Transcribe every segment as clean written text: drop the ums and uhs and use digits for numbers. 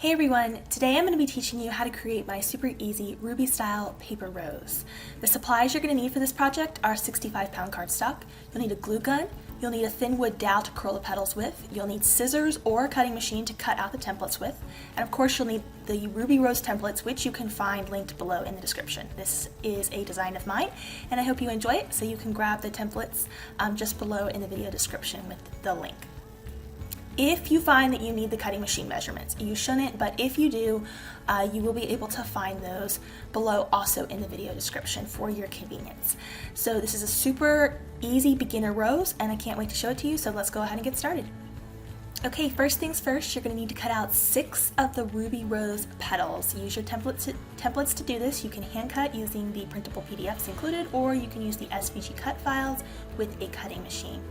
Hey everyone, today I'm going to be teaching you how to create my super easy ruby style paper rose. The supplies you're going to need for this project are 65-pound cardstock, you'll need a glue gun, you'll need a thin wood dowel to curl the petals with, you'll need scissors or a cutting machine to cut out the templates with, and of course you'll need the ruby rose templates, which you can find linked below in the description. This is a design of mine and I hope you enjoy it, so you can grab the templates just below in the video description with the link. If you find that you need the cutting machine measurements, you shouldn't, but if you do, you will be able to find those below also in the video description for your convenience. So this is a super easy beginner rose and I can't wait to show it to you, so let's go ahead and get started. Okay, first things first, you're going to need to cut out 6 of the ruby rose petals. Use your templates to do this. You can hand cut using the printable PDFs included, or you can use the SVG cut files with a cutting machine.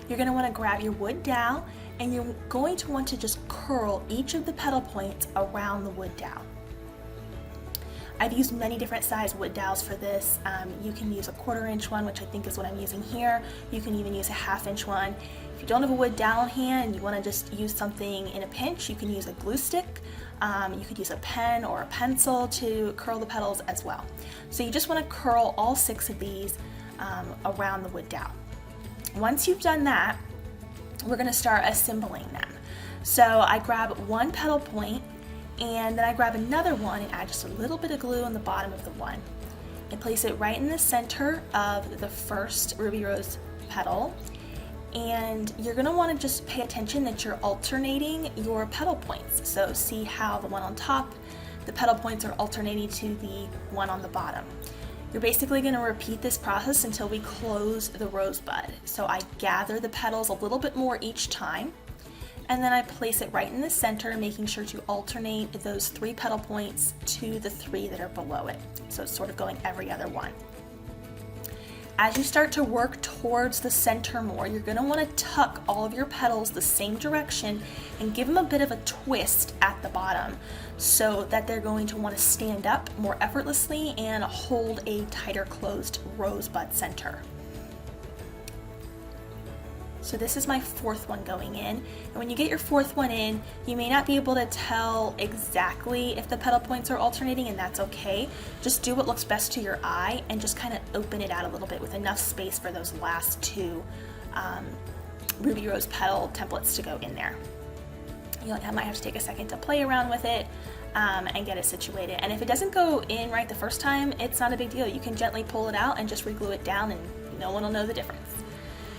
You're going to want to grab your wood dowel and you're going to want to just curl each of the petal points around the wood dowel. I've used many different size wood dowels for this. You can use a 1/4 inch one, which I think is what I'm using here. You can even use a 1/2 inch one. If you don't have a wood dowel in hand and you want to just use something in a pinch, you can use a glue stick. You could use a pen or a pencil to curl the petals as well. So you just want to curl all 6 of these around the wood dowel. Once you've done that, we're going to start assembling them. So I grab one petal point and then I grab another one and add just a little bit of glue on the bottom of the one and place it right in the center of the first ruby rose petal. And you're going to want to just pay attention that you're alternating your petal points. So see how the one on top, the petal points are alternating to the one on the bottom. You're basically going to repeat this process until we close the rosebud. So I gather the petals a little bit more each time, and then I place it right in the center, making sure to alternate those 3 petal points to the 3 that are below it. So it's sort of going every other one. As you start to work towards the center more, you're going to want to tuck all of your petals the same direction and give them a bit of a twist at the bottom so that they're going to want to stand up more effortlessly and hold a tighter closed rosebud center. So this is my 4th one going in, and when you get your 4th one in, you may not be able to tell exactly if the petal points are alternating, and that's okay. Just do what looks best to your eye and just kind of open it out a little bit with enough space for those last 2 ruby rose petal templates to go in there. I might have to take a second to play around with it and get it situated. And if it doesn't go in right the first time, it's not a big deal. You can gently pull it out and just re-glue it down and no one will know the difference.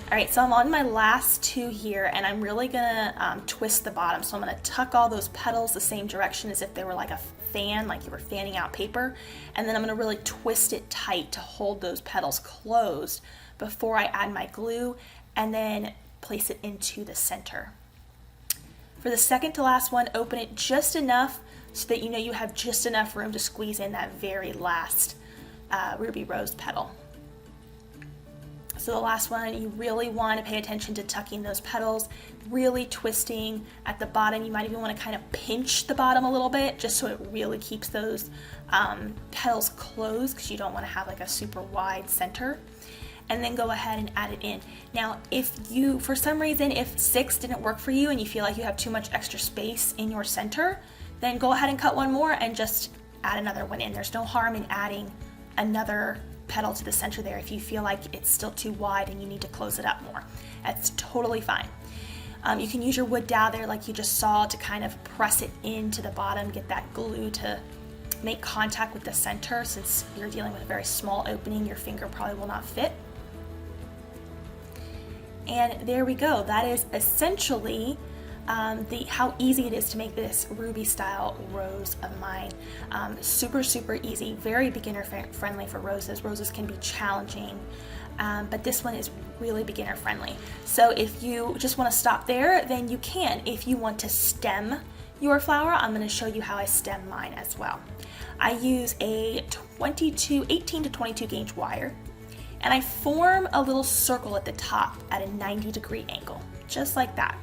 Alright, so I'm on my last 2 here and I'm really gonna twist the bottom. So I'm gonna tuck all those petals the same direction as if they were like a fan, like you were fanning out paper. And then I'm gonna really twist it tight to hold those petals closed before I add my glue and then place it into the center. For the second to last one, open it just enough so that you know you have just enough room to squeeze in that very last ruby rose petal. So the last one, you really want to pay attention to tucking those petals, really twisting at the bottom. You might even want to kind of pinch the bottom a little bit just so it really keeps those petals closed, because you don't want to have like a super wide center. And then go ahead and add it in. Now, if you, for some reason, if 6 didn't work for you and you feel like you have too much extra space in your center, then go ahead and cut one more and just add another one in. There's no harm in adding another petal to the center there if you feel like it's still too wide and you need to close it up more. That's totally fine. You can use your wood dowel there like you just saw to kind of press it into the bottom, get that glue to make contact with the center. Since you're dealing with a very small opening, your finger probably will not fit. And there we go. That is essentially how easy it is to make this ruby style rose of mine. Super easy, very beginner friendly for roses. Roses can be challenging, but this one is really beginner friendly. So if you just want to stop there, then you can. If you want to stem your flower, I'm going to show you how I stem mine as well. I use a 18 to 22 gauge wire, and I form a little circle at the top at a 90-degree angle, just like that.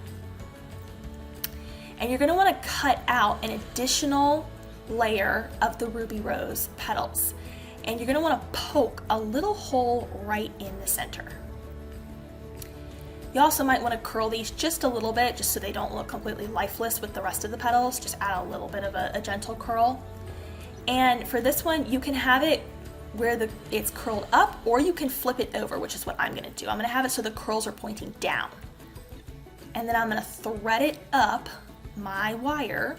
And you're going to want to cut out an additional layer of the ruby rose petals. And you're going to want to poke a little hole right in the center. You also might want to curl these just a little bit, just so they don't look completely lifeless with the rest of the petals. Just add a little bit of a gentle curl. And for this one, you can have it where it's curled up, or you can flip it over, which is what I'm going to do. I'm going to have it so the curls are pointing down. And then I'm going to thread it up my wire,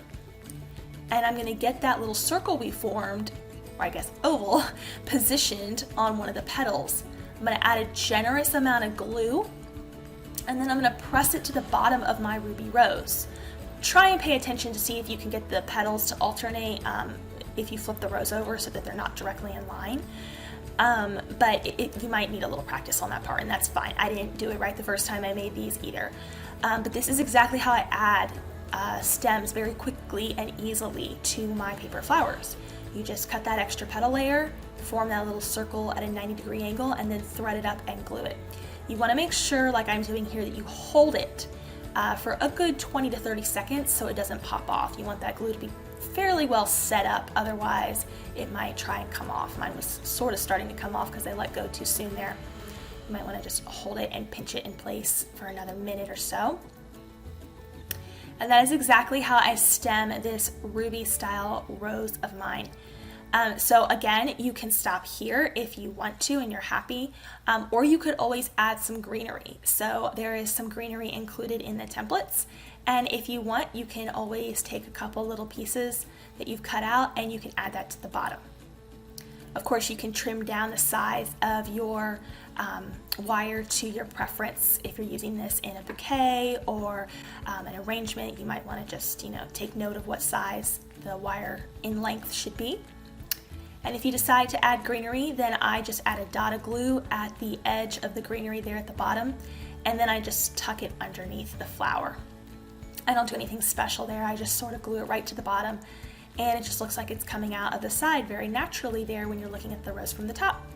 and I'm going to get that little circle we formed, or I guess oval, positioned on one of the petals. I'm going to add a generous amount of glue, and then I'm going to press it to the bottom of my ruby rose. Try and pay attention to see if you can get the petals to alternate if you flip the rose over, so that they're not directly in line. But you might need a little practice on that part, and that's fine. I didn't do it right the first time I made these either. But this is exactly how I add stems very quickly and easily to my paper flowers. You just cut that extra petal layer, form that little circle at a 90-degree angle, and then thread it up and glue it. You want to make sure, like I'm doing here, that you hold it for a good 20 to 30 seconds so it doesn't pop off. You want that glue to be fairly well set up, otherwise it might try and come off. Mine was sort of starting to come off because I let go too soon there. You might want to just hold it and pinch it in place for another minute or so. And that is exactly how I stem this ruby style rose of mine. So again, you can stop here if you want to and you're happy, or you could always add some greenery. So there is some greenery included in the templates, and if you want, you can always take a couple little pieces that you've cut out and you can add that to the bottom. Of course, you can trim down the size of your wire to your preference. If you're using this in a bouquet or an arrangement, you might want to just, take note of what size the wire in length should be. And if you decide to add greenery, then I just add a dot of glue at the edge of the greenery there at the bottom, and then I just tuck it underneath the flower. I don't do anything special there, I just sort of glue it right to the bottom, and it just looks like it's coming out of the side very naturally there when you're looking at the rose from the top.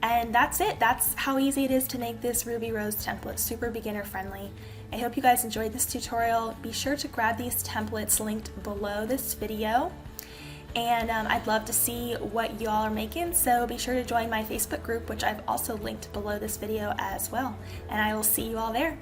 And that's it. That's how easy it is to make this ruby rose template, super beginner friendly. I hope you guys enjoyed this tutorial. Be sure to grab these templates linked below this video. And I'd love to see what y'all are making, so be sure to join my Facebook group, which I've also linked below this video as well. And I will see you all there.